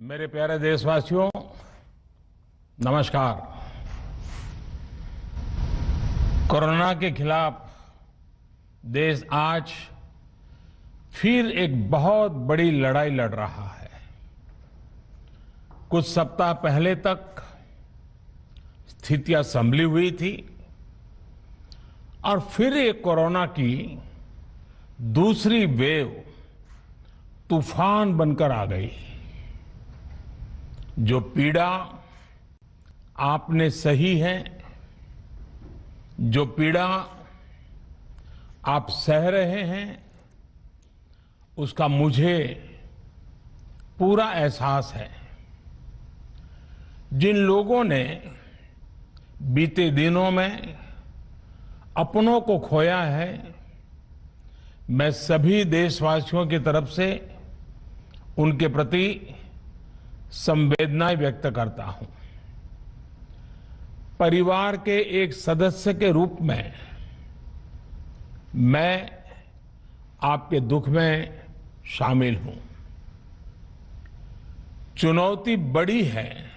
मेरे प्यारे देशवासियों, नमस्कार। कोरोना के खिलाफ देश आज फिर एक बहुत बड़ी लड़ाई लड़ रहा है। कुछ सप्ताह पहले तक स्थितियां संभली हुई थी और फिर एक कोरोना की दूसरी वेव तूफान बनकर आ गई। जो पीड़ा आपने सही है, जो पीड़ा आप सह रहे हैं, उसका मुझे पूरा एहसास है। जिन लोगों ने बीते दिनों में अपनों को खोया है, मैं सभी देशवासियों की तरफ से उनके प्रति संवेदनाएं व्यक्त करता हूं। परिवार के एक सदस्य के रूप में मैं आपके दुख में शामिल हूं। चुनौती बड़ी है,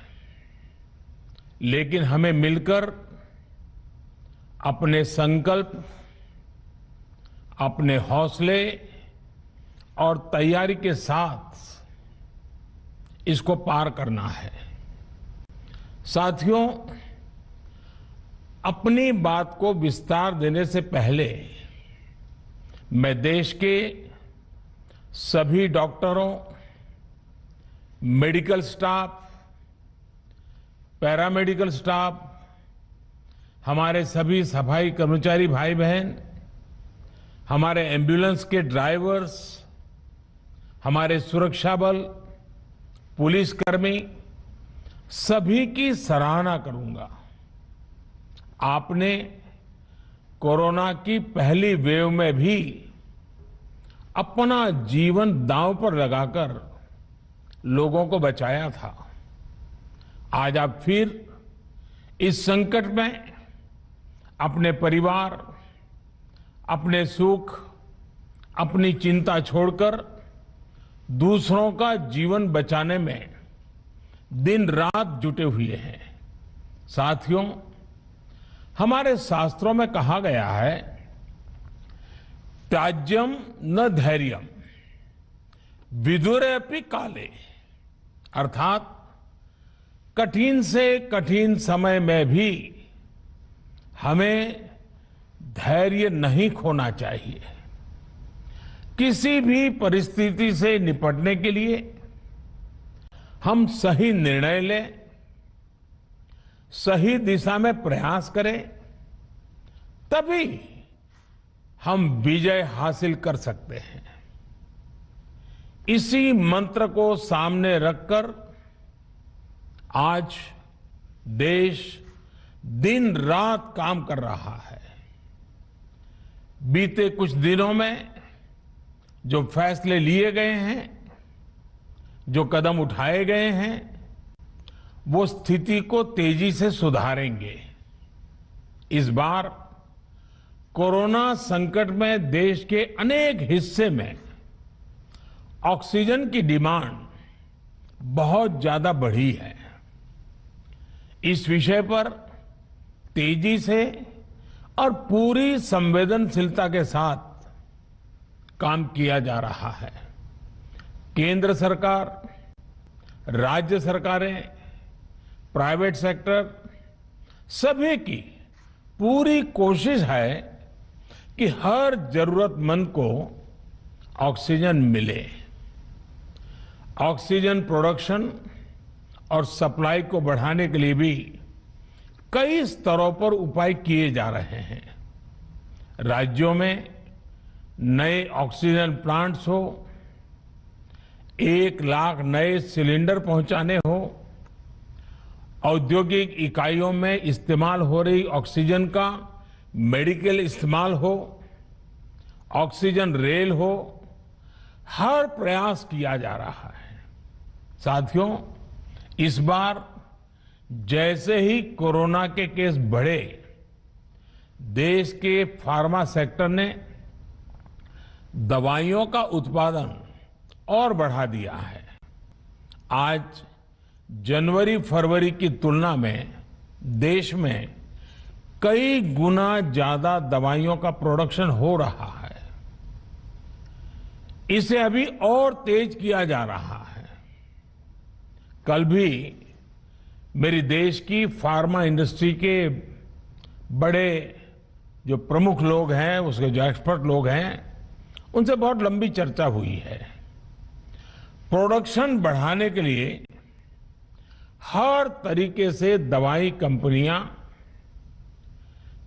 लेकिन हमें मिलकर अपने संकल्प, अपने हौसले और तैयारी के साथ इसको पार करना है। साथियों, अपनी बात को विस्तार देने से पहले मैं देश के सभी डॉक्टरों, मेडिकल स्टाफ, पैरामेडिकल स्टाफ, हमारे सभी सफाई कर्मचारी भाई बहन, हमारे एम्बुलेंस के ड्राइवर्स, हमारे सुरक्षा बल, पुलिसकर्मी, सभी की सराहना करूंगा। आपने कोरोना की पहली वेव में भी अपना जीवन दांव पर लगाकर लोगों को बचाया था। आज आप फिर इस संकट में अपने परिवार, अपने सुख, अपनी चिंता छोड़कर दूसरों का जीवन बचाने में दिन रात जुटे हुए हैं। साथियों, हमारे शास्त्रों में कहा गया है, त्याज्यम न धैर्यम विदुरेऽपि काले, अर्थात कठिन से कठिन समय में भी हमें धैर्य नहीं खोना चाहिए। किसी भी परिस्थिति से निपटने के लिए हम सही निर्णय लें, सही दिशा में प्रयास करें, तभी हम विजय हासिल कर सकते हैं। इसी मंत्र को सामने रखकर आज देश दिन रात काम कर रहा है। बीते कुछ दिनों में जो फैसले लिए गए हैं, जो कदम उठाए गए हैं, वो स्थिति को तेजी से सुधारेंगे। इस बार कोरोना संकट में देश के अनेक हिस्से में ऑक्सीजन की डिमांड बहुत ज्यादा बढ़ी है। इस विषय पर तेजी से और पूरी संवेदनशीलता के साथ काम किया जा रहा है। केंद्र सरकार, राज्य सरकारें, प्राइवेट सेक्टर, सभी की पूरी कोशिश है कि हर जरूरतमंद को ऑक्सीजन मिले। ऑक्सीजन प्रोडक्शन और सप्लाई को बढ़ाने के लिए भी कई स्तरों पर उपाय किए जा रहे हैं। राज्यों में नए ऑक्सीजन प्लांट्स हो, 1 लाख नए सिलेंडर पहुंचाने हो, औद्योगिक इकाइयों में इस्तेमाल हो रही ऑक्सीजन का मेडिकल इस्तेमाल हो, ऑक्सीजन रेल हो, हर प्रयास किया जा रहा है। साथियों, इस बार जैसे ही कोरोना के केस बढ़े, देश के फार्मा सेक्टर ने दवाइयों का उत्पादन और बढ़ा दिया है। आज जनवरी फरवरी की तुलना में देश में कई गुना ज्यादा दवाइयों का प्रोडक्शन हो रहा है। इसे अभी और तेज किया जा रहा है। कल भी मेरी देश की फार्मा इंडस्ट्री के बड़े जो प्रमुख लोग हैं, उसके जो एक्सपर्ट लोग हैं, उनसे बहुत लंबी चर्चा हुई है। प्रोडक्शन बढ़ाने के लिए हर तरीके से दवाई कंपनियां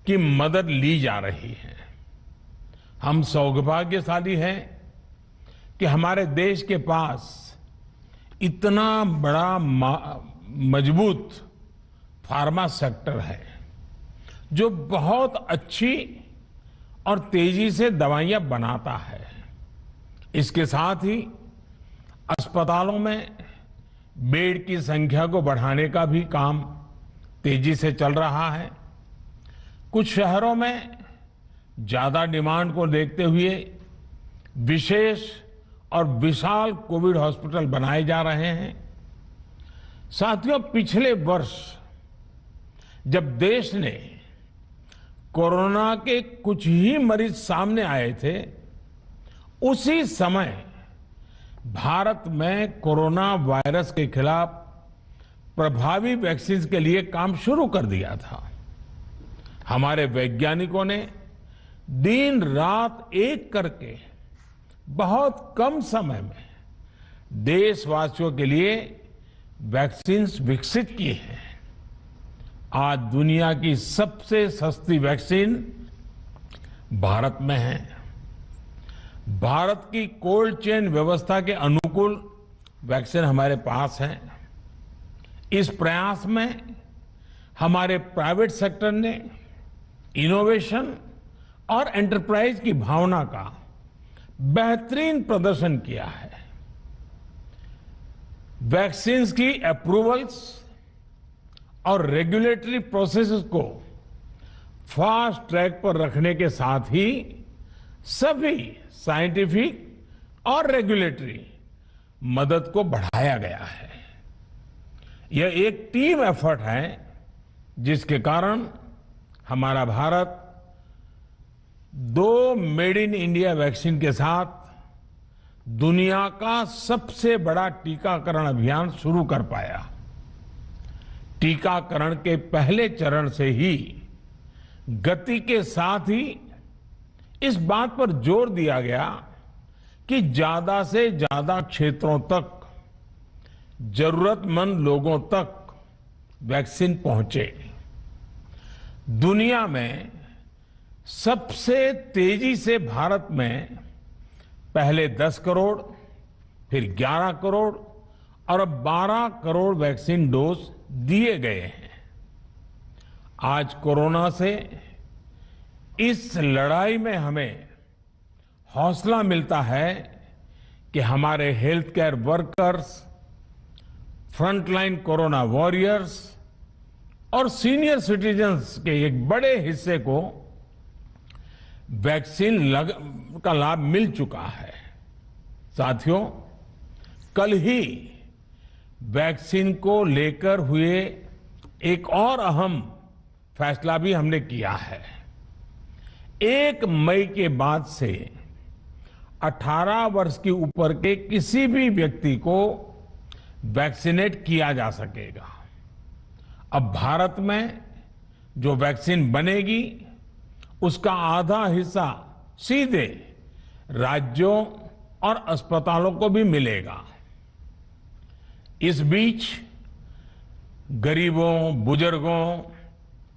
की मदद ली जा रही है। हम सौभाग्यशाली हैं कि हमारे देश के पास इतना बड़ा मजबूत फार्मा सेक्टर है जो बहुत अच्छी और तेजी से दवाइयां बनाता है। इसके साथ ही अस्पतालों में बेड की संख्या को बढ़ाने का भी काम तेजी से चल रहा है। कुछ शहरों में ज्यादा डिमांड को देखते हुए विशेष और विशाल कोविड हॉस्पिटल बनाए जा रहे हैं। साथियों, पिछले वर्ष जब देश ने कोरोना के कुछ ही मरीज सामने आए थे, उसी समय भारत में कोरोना वायरस के खिलाफ प्रभावी वैक्सीन के लिए काम शुरू कर दिया था। हमारे वैज्ञानिकों ने दिन रात एक करके बहुत कम समय में देशवासियों के लिए वैक्सीन विकसित की है। आज दुनिया की सबसे सस्ती वैक्सीन भारत में है। भारत की कोल्ड चेन व्यवस्था के अनुकूल वैक्सीन हमारे पास है। इस प्रयास में हमारे प्राइवेट सेक्टर ने इनोवेशन और एंटरप्राइज की भावना का बेहतरीन प्रदर्शन किया है। वैक्सीन की अप्रूवल्स और रेगुलेटरी प्रोसेसेस को फास्ट ट्रैक पर रखने के साथ ही सभी साइंटिफिक और रेगुलेटरी मदद को बढ़ाया गया है। यह एक टीम एफर्ट है जिसके कारण हमारा Bharat 2 made in India vaccine के साथ दुनिया का सबसे बड़ा टीकाकरण अभियान शुरू कर पाया। टीकाकरण के पहले चरण से ही गति के साथ ही इस बात पर जोर दिया गया कि ज्यादा से ज्यादा क्षेत्रों तक, जरूरतमंद लोगों तक वैक्सीन पहुंचे। दुनिया में सबसे तेजी से भारत में पहले 10 करोड़, फिर 11 करोड़ और अब 12 करोड़ वैक्सीन डोज दिए गए हैं। आज कोरोना से इस लड़ाई में हमें हौसला मिलता है कि हमारे health care workers, frontline corona warriors और सीनियर सिटीजन्स के एक बड़े हिस्से को वैक्सीन का लाभ मिल चुका है। साथियों, कल ही वैक्सीन को लेकर हुए एक और अहम फैसला भी हमने किया है। 1 मई के बाद से 18 वर्ष की ऊपर के किसी भी व्यक्ति को वैक्सीनेट किया जा सकेगा। अब भारत में जो वैक्सीन बनेगी उसका आधा हिस्सा सीधे राज्यों और अस्पतालों को भी मिलेगा। इस बीच गरीबों, बुजुर्गों,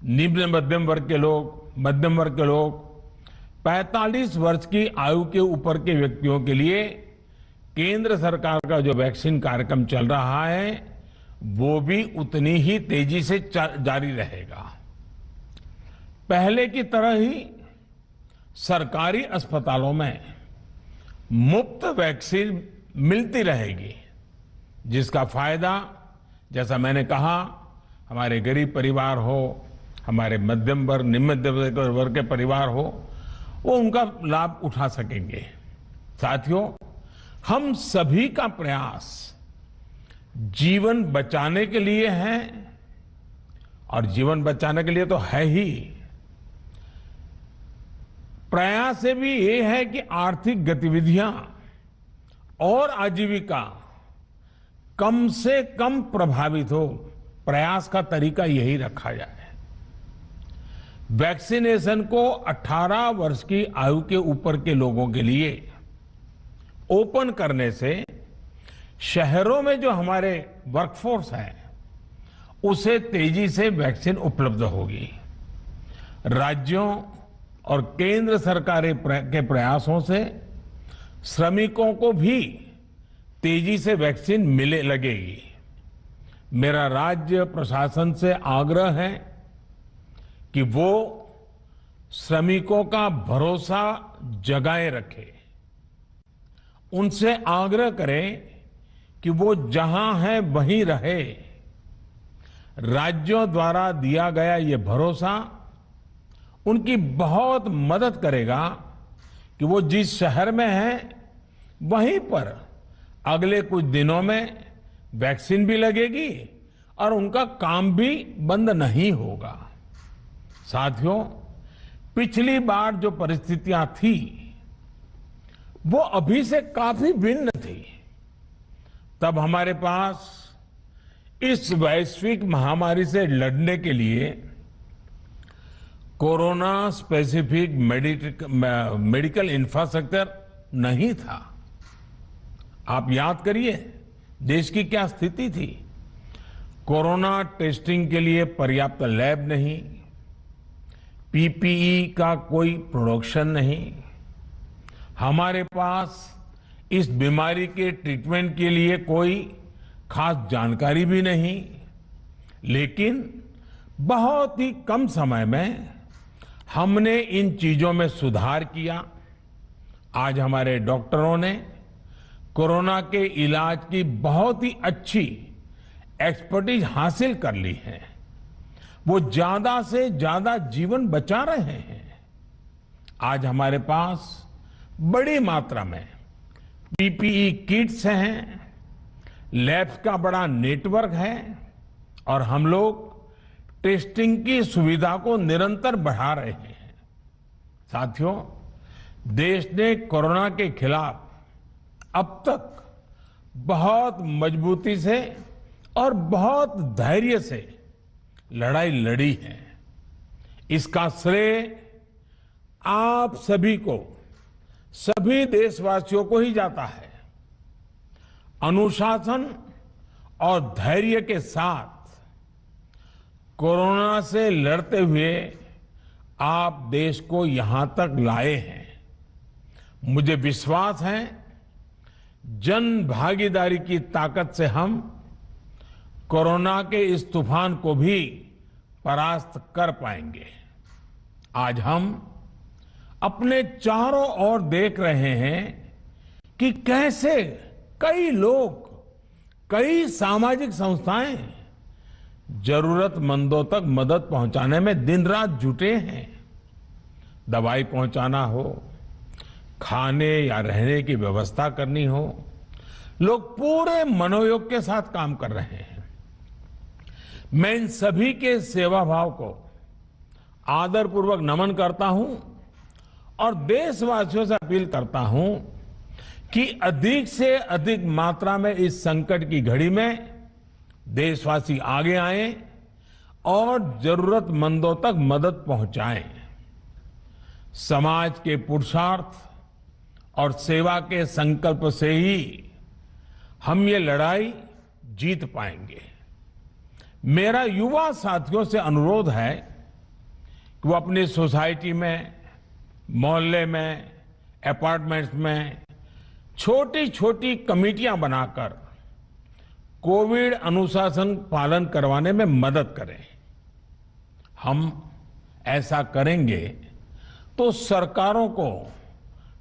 निम्न मध्यम वर्ग के लोग, 45 वर्ष की आयु के ऊपर के व्यक्तियों के लिए केंद्र सरकार का जो वैक्सीन कार्यक्रम चल रहा है वो भी उतनी ही तेजी से जारी रहेगा। पहले की तरह ही सरकारी अस्पतालों में मुफ्त वैक्सीन मिलती रहेगी, जिसका फायदा, जैसा मैंने कहा, हमारे गरीब परिवार हो, हमारे मध्यम वर्ग, निम्न मध्यम वर्ग के परिवार हो, वो उनका लाभ उठा सकेंगे। साथियों, हम सभी का प्रयास जीवन बचाने के लिए है, और जीवन बचाने के लिए तो है ही। प्रयास से भी ये है कि आर्थिक गतिविधियां और आजीविका कम से कम प्रभावित हो। प्रयास का तरीका यही रखा जाए। वैक्सीनेशन को 18 वर्ष की आयु के ऊपर के लोगों के लिए ओपन करने से शहरों में जो हमारे वर्कफोर्स है उसे तेजी से वैक्सीन उपलब्ध होगी। राज्यों और केंद्र सरकार के प्रयासों से श्रमिकों को भी तेजी से वैक्सीन मिले लगेगी। मेरा राज्य प्रशासन से आग्रह है कि वो श्रमिकों का भरोसा जगाए रखे। उनसे आग्रह करें कि वो जहां है वहीं रहे। राज्यों द्वारा दिया गया ये भरोसा उनकी बहुत मदद करेगा कि वो जिस शहर में है वहीं पर अगले कुछ दिनों में वैक्सीन भी लगेगी और उनका काम भी बंद नहीं होगा। साथियों, पिछली बार जो परिस्थितियां थी वो अभी से काफी भिन्न थी। तब हमारे पास इस वैश्विक महामारी से लड़ने के लिए कोरोना स्पेसिफिक मेडिकल इंफ्रास्ट्रक्चर नहीं था। आप याद करिए देश की क्या स्थिति थी। कोरोना टेस्टिंग के लिए पर्याप्त लैब नहीं, पीपीई का कोई प्रोडक्शन नहीं, हमारे पास इस बीमारी के ट्रीटमेंट के लिए कोई खास जानकारी भी नहीं। लेकिन बहुत ही कम समय में हमने इन चीजों में सुधार किया। आज हमारे डॉक्टरों ने कोरोना के इलाज की बहुत ही अच्छी एक्सपर्टीज हासिल कर ली है। वो ज्यादा से ज्यादा जीवन बचा रहे हैं। आज हमारे पास बड़ी मात्रा में पीपीई किट्स हैं, लैब्स का बड़ा नेटवर्क है और हम लोग टेस्टिंग की सुविधा को निरंतर बढ़ा रहे हैं। साथियों, देश ने कोरोना के खिलाफ अब तक बहुत मजबूती से और बहुत धैर्य से लड़ाई लड़ी है। इसका श्रेय आप सभी को, सभी देशवासियों को ही जाता है। अनुशासन और धैर्य के साथ कोरोना से लड़ते हुए आप देश को यहां तक लाए हैं। मुझे विश्वास है जन भागीदारी की ताकत से हम कोरोना के इस तूफान को भी परास्त कर पाएंगे। आज हम अपने चारों ओर देख रहे हैं कि कैसे कई लोग, कई सामाजिक संस्थाएं जरूरतमंदों तक मदद पहुंचाने में दिन रात जुटे हैं। दवाई पहुंचाना हो, खाने या रहने की व्यवस्था करनी हो, लोग पूरे मनोयोग के साथ काम कर रहे हैं। मैं इन सभी के सेवा भाव को आदरपूर्वक नमन करता हूं और देशवासियों से अपील करता हूं कि अधिक से अधिक मात्रा में इस संकट की घड़ी में देशवासी आगे आएं और जरूरतमंदों तक मदद पहुंचाएं। समाज के पुरुषार्थ और सेवा के संकल्प से ही हम ये लड़ाई जीत पाएंगे। मेरा युवा साथियों से अनुरोध है कि वो अपनी सोसाइटी में, मोहल्ले में, अपार्टमेंट्स में छोटी छोटी कमेटियां बनाकर कोविड अनुशासन पालन करवाने में मदद करें। हम ऐसा करेंगे तो सरकारों को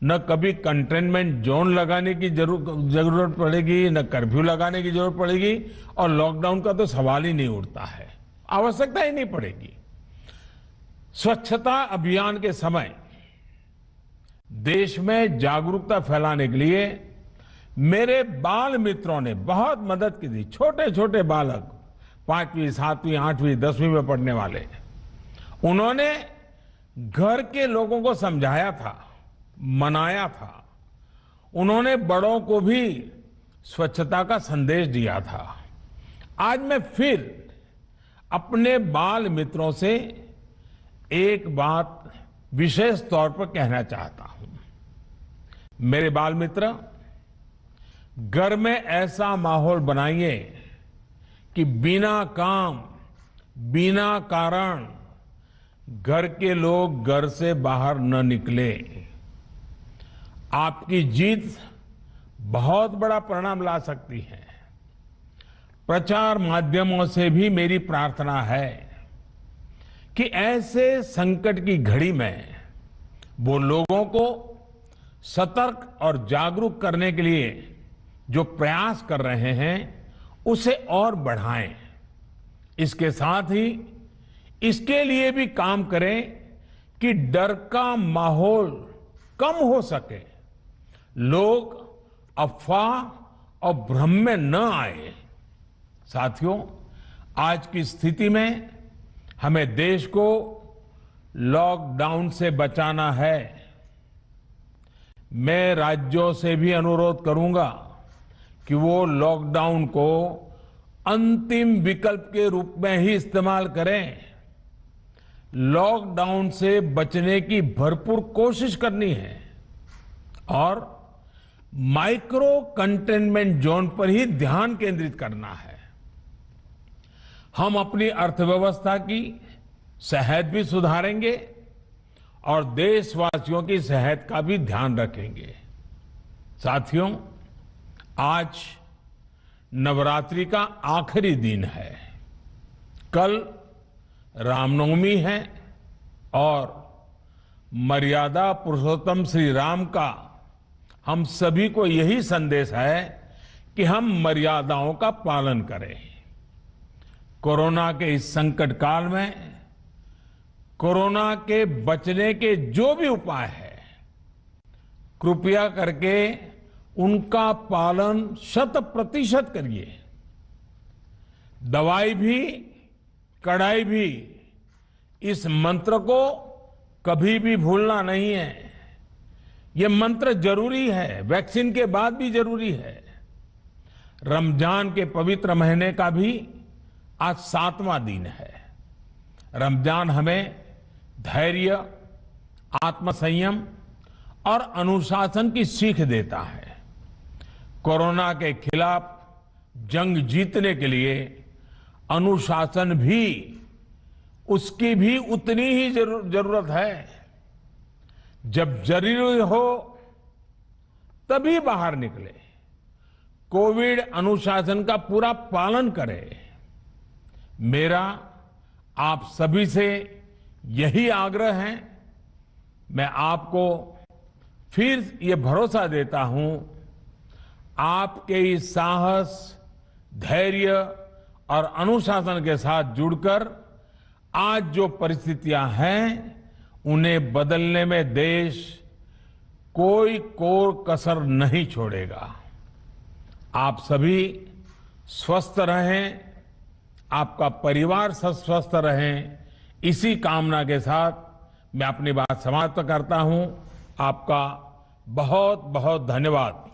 न कभी कंटेनमेंट जोन लगाने की जरूरत पड़ेगी, न कर्फ्यू लगाने की जरूरत पड़ेगी और लॉकडाउन का तो सवाल ही नहीं उठता है। आवश्यकता ही नहीं पड़ेगी। स्वच्छता अभियान के समय देश में जागरूकता फैलाने के लिए मेरे बाल मित्रों ने बहुत मदद की थी। छोटे छोटे बालक 5वीं, 7वीं, 8वीं, 10वीं में पढ़ने वाले, उन्होंने घर के लोगों को समझाया था, मनाया था। उन्होंने बड़ों को भी स्वच्छता का संदेश दिया था। आज मैं फिर अपने बाल मित्रों से एक बात विशेष तौर पर कहना चाहता हूं। मेरे बाल मित्र, घर में ऐसा माहौल बनाइए कि बिना काम, बिना कारण घर के लोग घर से बाहर न निकले। आपकी जीत बहुत बड़ा परिणाम ला सकती है। प्रचार माध्यमों से भी मेरी प्रार्थना है कि ऐसे संकट की घड़ी में वो लोगों को सतर्क और जागरूक करने के लिए जो प्रयास कर रहे हैं उसे और बढ़ाएं। इसके साथ ही इसके लिए भी काम करें कि डर का माहौल कम हो सके, लोग अफवाह और भ्रम में न आए। साथियों, आज की स्थिति में हमें देश को लॉकडाउन से बचाना है। मैं राज्यों से भी अनुरोध करूंगा कि वो लॉकडाउन को अंतिम विकल्प के रूप में ही इस्तेमाल करें। लॉकडाउन से बचने की भरपूर कोशिश करनी है और माइक्रो कंटेनमेंट जोन पर ही ध्यान केंद्रित करना है। हम अपनी अर्थव्यवस्था की सेहत भी सुधारेंगे और देशवासियों की सेहत का भी ध्यान रखेंगे। साथियों, आज नवरात्रि का आखिरी दिन है। कल रामनवमी है और मर्यादा पुरुषोत्तम श्री राम का हम सभी को यही संदेश है कि हम मर्यादाओं का पालन करें। कोरोना के इस संकट काल में कोरोना के बचने के जो भी उपाय है, कृपया करके उनका पालन 100% करिए। दवाई भी, कड़ाई भी, इस मंत्र को कभी भी भूलना नहीं है। ये मंत्र जरूरी है, वैक्सीन के बाद भी जरूरी है। रमजान के पवित्र महीने का भी आज 7वां दिन है। रमजान हमें धैर्य, आत्मसंयम और अनुशासन की सीख देता है। कोरोना के खिलाफ जंग जीतने के लिए अनुशासन भी, उसकी भी उतनी ही जरूरत है। जब जरूरी हो तभी बाहर निकले। कोविड अनुशासन का पूरा पालन करें। मेरा आप सभी से यही आग्रह है। मैं आपको फिर ये भरोसा देता हूं, आपके इस साहस, धैर्य और अनुशासन के साथ जुड़कर आज जो परिस्थितियां हैं उन्हें बदलने में देश कोई कोर कसर नहीं छोड़ेगा। आप सभी स्वस्थ रहें, आपका परिवार स्वस्थ रहे, इसी कामना के साथ मैं अपनी बात समाप्त करता हूं। आपका बहुत बहुत धन्यवाद।